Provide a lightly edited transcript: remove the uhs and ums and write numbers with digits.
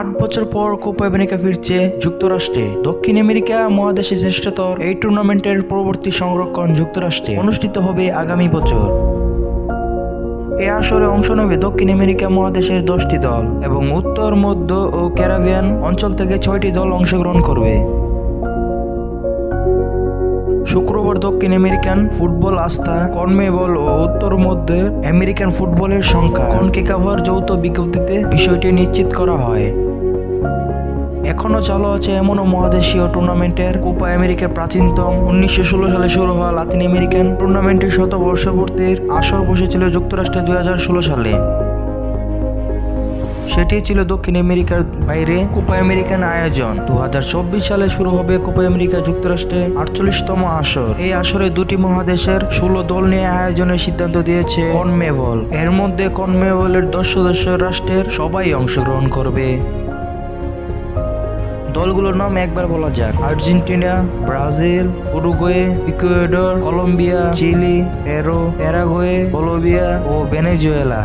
8 বছর পর Copa America ফিরছে যুক্তরাষ্ট্রে। দক্ষিণ আমেরিকা মহাদেশে শ্রেষ্ঠতর এই টুর্নামেন্টের পরবর্তী সংরক্ষণ যুক্তরাষ্ট্রে অনুষ্ঠিত হবে আগামী বছর। এ আসরে অংশ নেবে দক্ষিণ আমেরিকা মহাদেশের 10টি দল এবং উত্তর, মধ্য ও ক্যারিবিয়ান অঞ্চল থেকে 6টি দল অংশগ্রহণ করবে। শুক্রবার দক্ষিণ আমেরিকান ফুটবল আস্থা, কনমেবল ও উত্তর মধ্য আমেরিকান ফুটবলের সংখ্যা কনকেকাভার যৌথ বিজ্ঞপ্তিতে বিষয়টি নিশ্চিত করা হয়। এখনও চালু আছে এমন মহাদেশীয় টুর্নামেন্টের কোপা আমেরিকার প্রাচীনতম 1916 সালে শুরু হওয়া লাতিন আমেরিকান টুর্নামেন্টের শতবর্ষপূর্তির আসর বসেছিল যুক্তরাষ্ট্রে 2016 সালে। সেটি ছিল দক্ষিণ আমেরিকার বাইরে কোপা আমেরিকান আয়োজন। 2024 সালে শুরু হবে কোপা আমেরিকা যুক্তরাষ্ট্রে 48তম আসর। এই আসরে দুটি মহাদেশের 16 দল নিয়ে আয়োজনের সিদ্ধান্ত দিয়েছে কনমেবল। এর মধ্যে কনমেবলের 10 সদস্য রাষ্ট্রের সবাই অংশগ্রহণ করবে। দলগুলোর নাম একবার বলা যাক: Argentina, Brazil, Uruguay, Ecuador, Colombia, Chile, Peru, Paraguay, Bolivia ও ভেনেজুয়েলা।